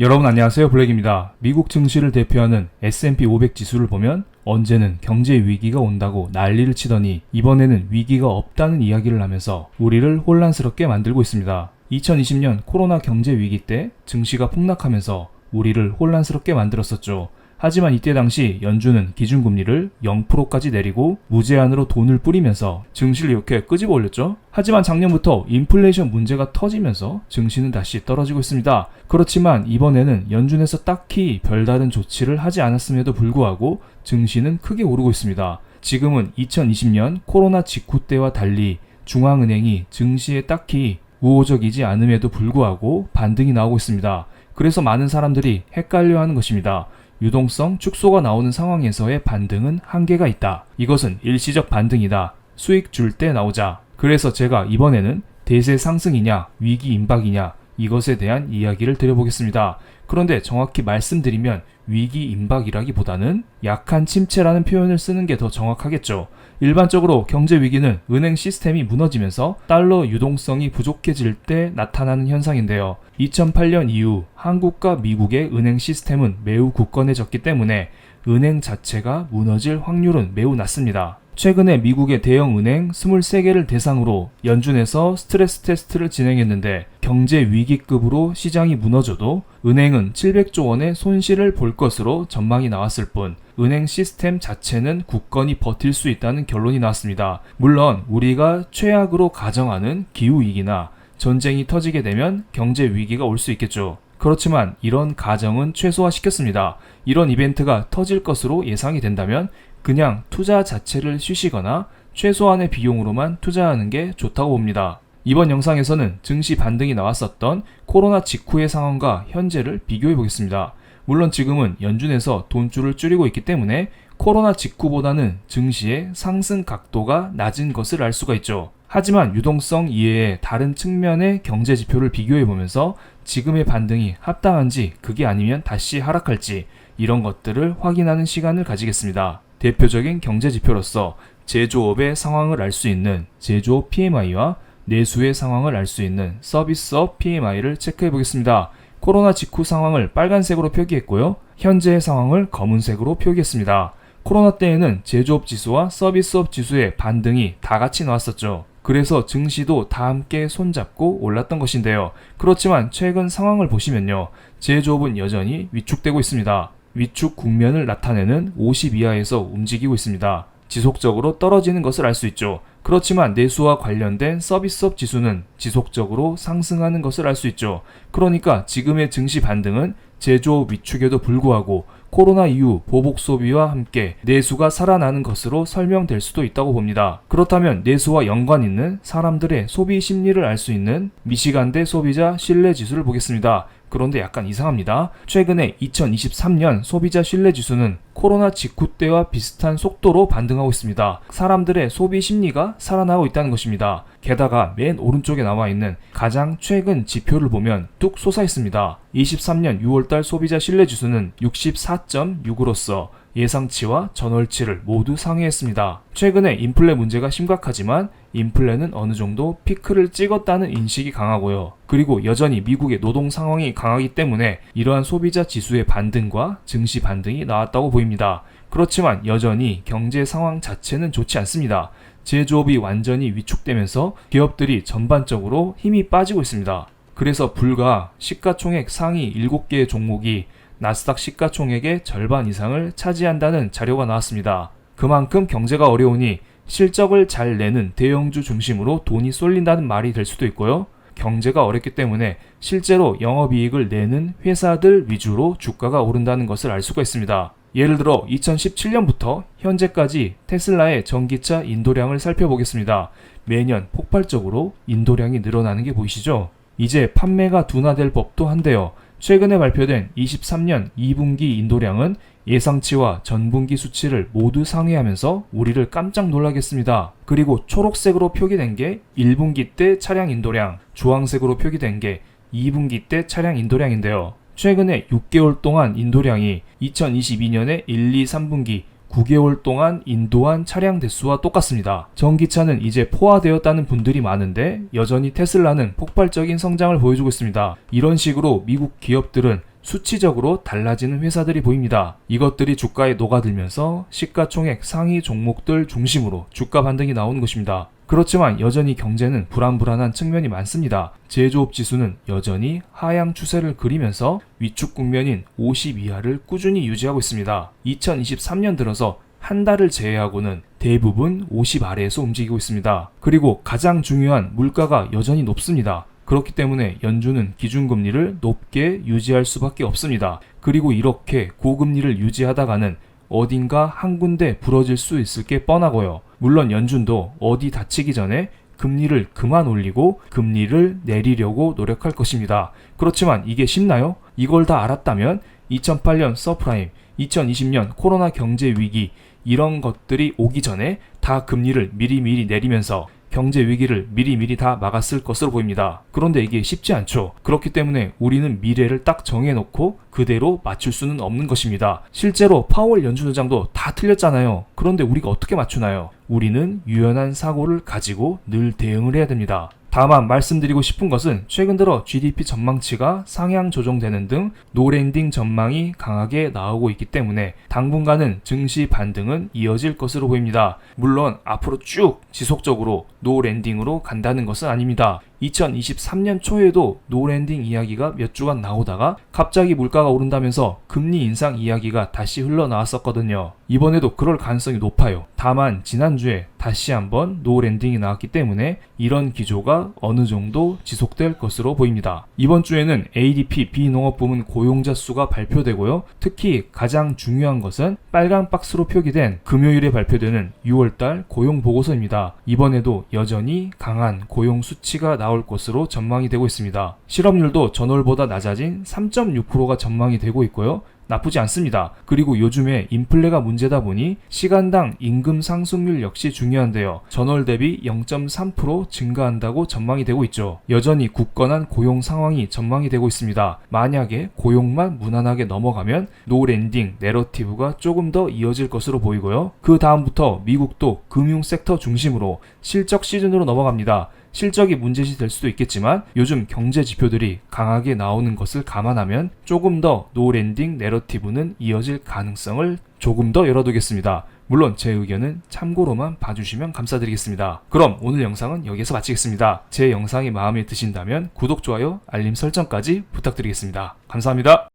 여러분 안녕하세요. 블랙입니다. 미국 증시를 대표하는 S&P 500 지수를 보면 언제는 경제 위기가 온다고 난리를 치더니 이번에는 위기가 없다는 이야기를 하면서 우리를 혼란스럽게 만들고 있습니다. 2020년 코로나 경제 위기 때 증시가 폭락하면서 우리를 혼란스럽게 만들었었죠. 하지만 이때 당시 연준은 기준금리를 0%까지 내리고 무제한으로 돈을 뿌리면서 증시를 이렇게 끄집어 올렸죠. 하지만 작년부터 인플레이션 문제가 터지면서 증시는 다시 떨어지고 있습니다. 그렇지만 이번에는 연준에서 딱히 별다른 조치를 하지 않았음에도 불구하고 증시는 크게 오르고 있습니다. 지금은 2020년 코로나 직후 때와 달리 중앙은행이 증시에 딱히 우호적이지 않음에도 불구하고 반등이 나오고 있습니다. 그래서 많은 사람들이 헷갈려하는 것입니다. 유동성 축소가 나오는 상황에서의 반등은 한계가 있다. 이것은 일시적 반등이다. 수익 줄 때 나오자. 그래서 제가 이번에는 대세 상승이냐 위기 임박이냐 이것에 대한 이야기를 드려보겠습니다. 그런데 정확히 말씀드리면 위기 임박이라기보다는 약한 침체라는 표현을 쓰는 게 더 정확하겠죠. 일반적으로 경제 위기는 은행 시스템이 무너지면서 달러 유동성이 부족해질 때 나타나는 현상인데요. 2008년 이후 한국과 미국의 은행 시스템은 매우 굳건해졌기 때문에 은행 자체가 무너질 확률은 매우 낮습니다. 최근에 미국의 대형 은행 23개를 대상으로 연준에서 스트레스 테스트를 진행했는데 경제 위기급으로 시장이 무너져도 은행은 700조 원의 손실을 볼 것으로 전망이 나왔을 뿐 은행 시스템 자체는 굳건히 버틸 수 있다는 결론이 나왔습니다. 물론 우리가 최악으로 가정하는 기후위기나 전쟁이 터지게 되면 경제 위기가 올 수 있겠죠. 그렇지만 이런 가정은 최소화시켰습니다. 이런 이벤트가 터질 것으로 예상이 된다면 그냥 투자 자체를 쉬시거나 최소한의 비용으로만 투자하는 게 좋다고 봅니다. 이번 영상에서는 증시 반등이 나왔었던 코로나 직후의 상황과 현재를 비교해 보겠습니다. 물론 지금은 연준에서 돈줄을 줄이고 있기 때문에 코로나 직후보다는 증시의 상승 각도가 낮은 것을 알 수가 있죠. 하지만 유동성 이외의 다른 측면의 경제 지표를 비교해 보면서 지금의 반등이 합당한지 그게 아니면 다시 하락할지 이런 것들을 확인하는 시간을 가지겠습니다. 대표적인 경제 지표로서 제조업의 상황을 알 수 있는 제조업 PMI와 내수의 상황을 알 수 있는 서비스업 PMI를 체크해 보겠습니다. 코로나 직후 상황을 빨간색으로 표기했고요. 현재의 상황을 검은색으로 표기했습니다. 코로나 때에는 제조업 지수와 서비스업 지수의 반등이 다 같이 나왔었죠. 그래서 증시도 다 함께 손잡고 올랐던 것인데요. 그렇지만 최근 상황을 보시면요. 제조업은 여전히 위축되고 있습니다. 위축 국면을 나타내는 50 이하에서 움직이고 있습니다. 지속적으로 떨어지는 것을 알 수 있죠. 그렇지만 내수와 관련된 서비스업 지수는 지속적으로 상승하는 것을 알 수 있죠. 그러니까 지금의 증시 반등은 제조업 위축에도 불구하고 코로나 이후 보복 소비와 함께 내수가 살아나는 것으로 설명될 수도 있다고 봅니다. 그렇다면 내수와 연관 있는 사람들의 소비 심리를 알 수 있는 미시간대 소비자 신뢰 지수를 보겠습니다. 그런데 약간 이상합니다. 최근에 2023년 소비자 신뢰 지수는 코로나 직후 때와 비슷한 속도로 반등하고 있습니다. 사람들의 소비 심리가 살아나고 있다는 것입니다. 게다가 맨 오른쪽에 나와 있는 가장 최근 지표를 보면 뚝 솟아 있습니다. 23년 6월달 소비자 신뢰 지수는 64.6으로서 예상치와 전월치를 모두 상회했습니다. 최근에 인플레 문제가 심각하지만 인플레는 어느 정도 피크를 찍었다는 인식이 강하고요. 그리고 여전히 미국의 노동 상황이 강하기 때문에 이러한 소비자 지수의 반등과 증시 반등이 나왔다고 보입니다. 그렇지만 여전히 경제 상황 자체는 좋지 않습니다. 제조업이 완전히 위축되면서 기업들이 전반적으로 힘이 빠지고 있습니다. 그래서 불과 시가총액 상위 7개의 종목이 나스닥 시가총액의 절반 이상을 차지한다는 자료가 나왔습니다. 그만큼 경제가 어려우니 실적을 잘 내는 대형주 중심으로 돈이 쏠린다는 말이 될 수도 있고요. 경제가 어렵기 때문에 실제로 영업이익을 내는 회사들 위주로 주가가 오른다는 것을 알 수가 있습니다. 예를 들어 2017년부터 현재까지 테슬라의 전기차 인도량을 살펴보겠습니다. 매년 폭발적으로 인도량이 늘어나는 게 보이시죠? 이제 판매가 둔화될 법도 한데요. 최근에 발표된 23년 2분기 인도량은 예상치와 전분기 수치를 모두 상회하면서 우리를 깜짝 놀라게 했습니다. 그리고 초록색으로 표기된 게 1분기 때 차량 인도량, 주황색으로 표기된 게 2분기 때 차량 인도량인데요. 최근에 6개월 동안 인도량이 2022년에 1, 2, 3분기 9개월 동안 인도한 차량 대수와 똑같습니다. 전기차는 이제 포화되었다는 분들이 많은데 여전히 테슬라는 폭발적인 성장을 보여주고 있습니다. 이런 식으로 미국 기업들은 수치적으로 달라지는 회사들이 보입니다. 이것들이 주가에 녹아들면서 시가총액 상위 종목들 중심으로 주가 반등이 나오는 것입니다. 그렇지만 여전히 경제는 불안불안한 측면이 많습니다. 제조업 지수는 여전히 하향 추세를 그리면서 위축 국면인 50 이하를 꾸준히 유지하고 있습니다. 2023년 들어서 한 달을 제외하고는 대부분 50 아래에서 움직이고 있습니다. 그리고 가장 중요한 물가가 여전히 높습니다. 그렇기 때문에 연준은 기준금리를 높게 유지할 수밖에 없습니다. 그리고 이렇게 고금리를 유지하다가는 어딘가 한 군데 부러질 수 있을 게 뻔하고요. 물론 연준도 어디 다치기 전에 금리를 그만 올리고 금리를 내리려고 노력할 것입니다. 그렇지만 이게 쉽나요? 이걸 다 알았다면 2008년 서프라임, 2020년 코로나 경제 위기 이런 것들이 오기 전에 다 금리를 미리미리 내리면서 경제 위기를 미리미리 다 막았을 것으로 보입니다. 그런데 이게 쉽지 않죠. 그렇기 때문에 우리는 미래를 딱 정해놓고 그대로 맞출 수는 없는 것입니다. 실제로 파월 연준 의장도 다 틀렸잖아요. 그런데 우리가 어떻게 맞추나요? 우리는 유연한 사고를 가지고 늘 대응을 해야 됩니다. 다만 말씀드리고 싶은 것은 최근 들어 GDP 전망치가 상향 조정되는 등 노랜딩 전망이 강하게 나오고 있기 때문에 당분간은 증시 반등은 이어질 것으로 보입니다. 물론 앞으로 쭉 지속적으로 노랜딩으로 간다는 것은 아닙니다. 2023년 초에도 노랜딩 이야기가 몇 주간 나오다가 갑자기 물가가 오른다면서 금리 인상 이야기가 다시 흘러나왔었거든요. 이번에도 그럴 가능성이 높아요. 다만 지난주에 다시 한번 노랜딩이 나왔기 때문에 이런 기조가 어느 정도 지속될 것으로 보입니다. 이번 주에는 ADP 비농업부문 고용자 수가 발표되고요. 특히 가장 중요한 것은 빨간 박스로 표기된 금요일에 발표되는 6월달 고용 보고서입니다. 이번에도 여전히 강한 고용 수치가 나올 것으로 전망이 되고 있습니다. 실업률도 전월보다 낮아진 3.6%가 전망이 되고 있고요. 나쁘지 않습니다. 그리고 요즘에 인플레가 문제다 보니 시간당 임금 상승률 역시 중요한데요. 전월 대비 0.3% 증가한다고 전망이 되고 있죠. 여전히 굳건한 고용 상황이 전망이 되고 있습니다. 만약에 고용만 무난하게 넘어가면 노랜딩 내러티브가 조금 더 이어질 것으로 보이고요. 그 다음부터 미국도 금융 섹터 중심으로 실적 시즌으로 넘어갑니다. 실적이 문제시 될 수도 있겠지만 요즘 경제 지표들이 강하게 나오는 것을 감안하면 조금 더 노랜딩 내러티브는 이어질 가능성을 조금 더 열어두겠습니다. 물론 제 의견은 참고로만 봐주시면 감사드리겠습니다. 그럼 오늘 영상은 여기서 마치겠습니다. 제 영상이 마음에 드신다면 구독, 좋아요, 알림 설정까지 부탁드리겠습니다. 감사합니다.